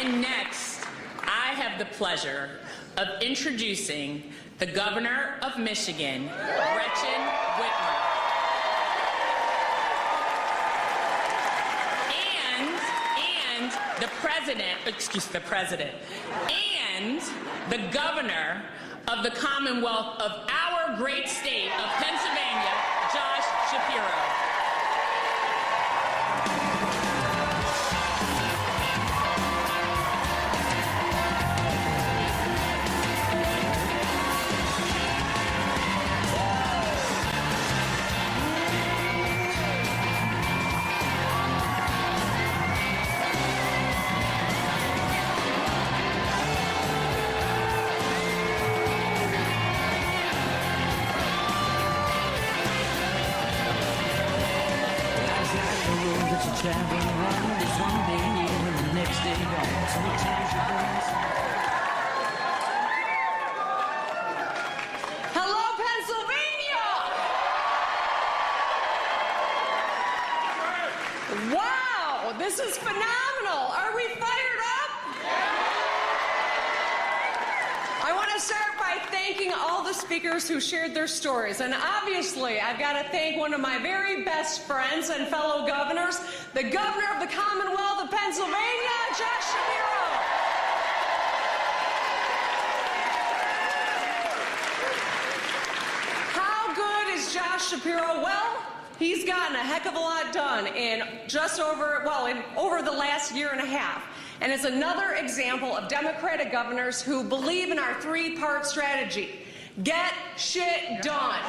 And next, I have the pleasure of introducing the Governor of Michigan, Gretchen Whitmer. And the President, and the Governor of the Commonwealth of our great state of Pennsylvania, Josh Shapiro. Traveling around is one day near and the next day gone. So it tells you things. Hello, Pennsylvania! Wow, this is phenomenal. Are we fired up? I want to start by thanking all the speakers who shared their stories. And obviously, I've got to thank one of my very best friends and fellow governors, the Governor of the Commonwealth of Pennsylvania, Josh Shapiro. How good is Josh Shapiro? Well, he's gotten a heck of a lot done in over the last year and a half. And it's another example of Democratic governors who believe in our three-part strategy. Get shit done.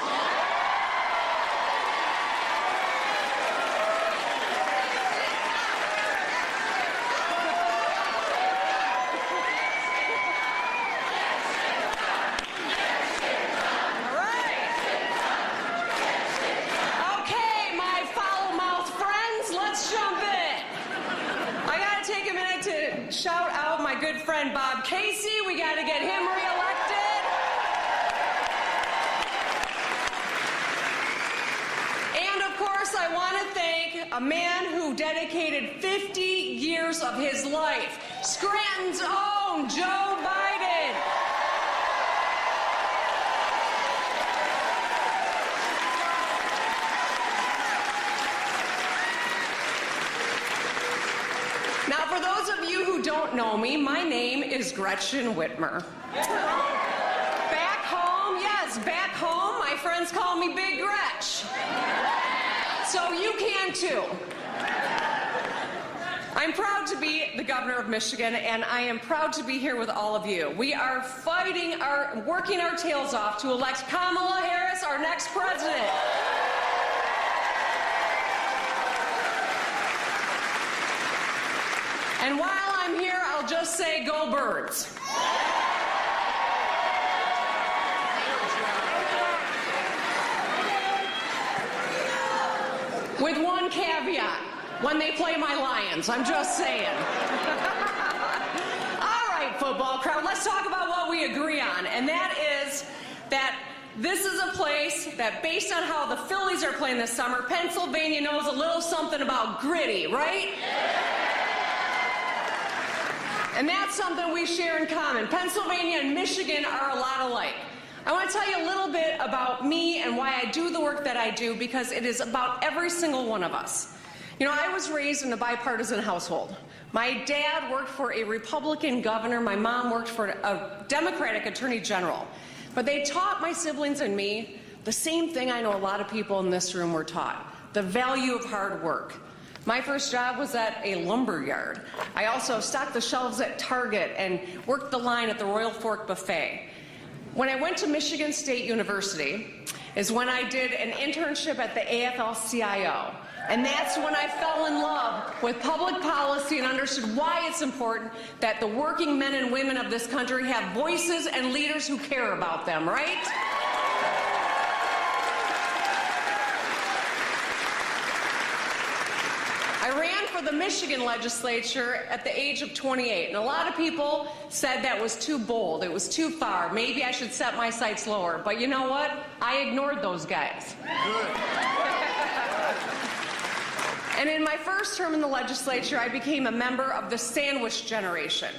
Shout out my good friend Bob Casey. We got to get him reelected. And of course, I want to thank a man who dedicated 50 years of his life, Scranton's own Joe Biden. Now, for those of you who don't know me, my name is Gretchen Whitmer. Back home, yes, back home, my friends call me Big Gretch. So you can too. I'm proud to be the Governor of Michigan, and I am proud to be here with all of you. We are working our tails off to elect Kamala Harris, our next president. And while I'm here, I'll just say, go Birds. With one caveat, when they play my Lions, I'm just saying. All right, football crowd, let's talk about what we agree on, and that is that this is a place that, based on how the Phillies are playing this summer, Pennsylvania knows a little something about gritty, right? And that's something we share in common. Pennsylvania and Michigan are a lot alike. I want to tell you a little bit about me and why I do the work that I do, because it is about every single one of us. You know, I was raised in a bipartisan household. My dad worked for a Republican governor. My mom worked for a Democratic attorney general. But they taught my siblings and me the same thing I know a lot of people in this room were taught: the value of hard work. My first job was at a lumber yard. I also stocked the shelves at Target and worked the line at the Royal Fork Buffet. When I went to Michigan State University is when I did an internship at the AFL-CIO. And that's when I fell in love with public policy and understood why it's important that the working men and women of this country have voices and leaders who care about them, right? I ran for the Michigan legislature at the age of 28, and a lot of people said that was too bold, it was too far, maybe I should set my sights lower. But you know what? I ignored those guys. Good. And in my first term in the legislature, I became a member of the sandwich generation.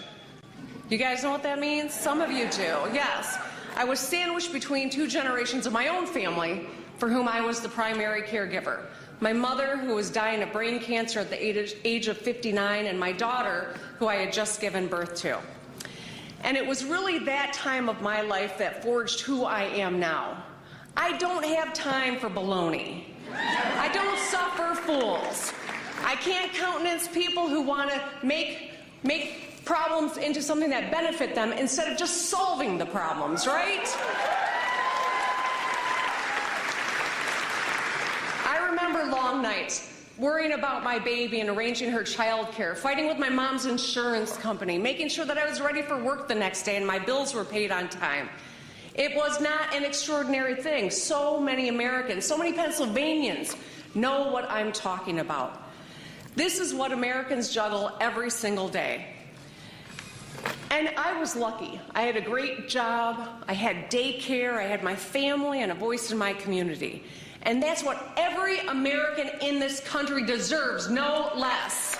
You guys know what that means? Some of you do, yes. I was sandwiched between two generations of my own family for whom I was the primary caregiver. My mother, who was dying of brain cancer at the age of 59, and my daughter, who I had just given birth to. And it was really that time of my life that forged who I am now. I don't have time for baloney. I don't suffer fools. I can't countenance people who want to make problems into something that benefit them instead of just solving the problems, right? I remember long nights, worrying about my baby and arranging her child care, fighting with my mom's insurance company, making sure that I was ready for work the next day and my bills were paid on time. It was not an extraordinary thing. So many Americans, so many Pennsylvanians know what I'm talking about. This is what Americans juggle every single day. And I was lucky. I had a great job, I had daycare, I had my family and a voice in my community. And that's what every American in this country deserves, no less.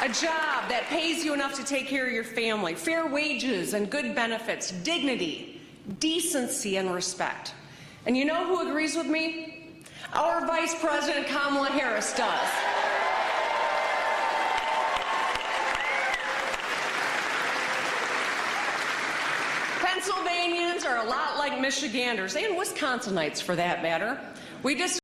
A job that pays you enough to take care of your family, fair wages and good benefits, dignity, decency, and respect. And you know who agrees with me? Our Vice President Kamala Harris does. Pennsylvanians are a lot like Michiganders, and Wisconsinites for that matter. We just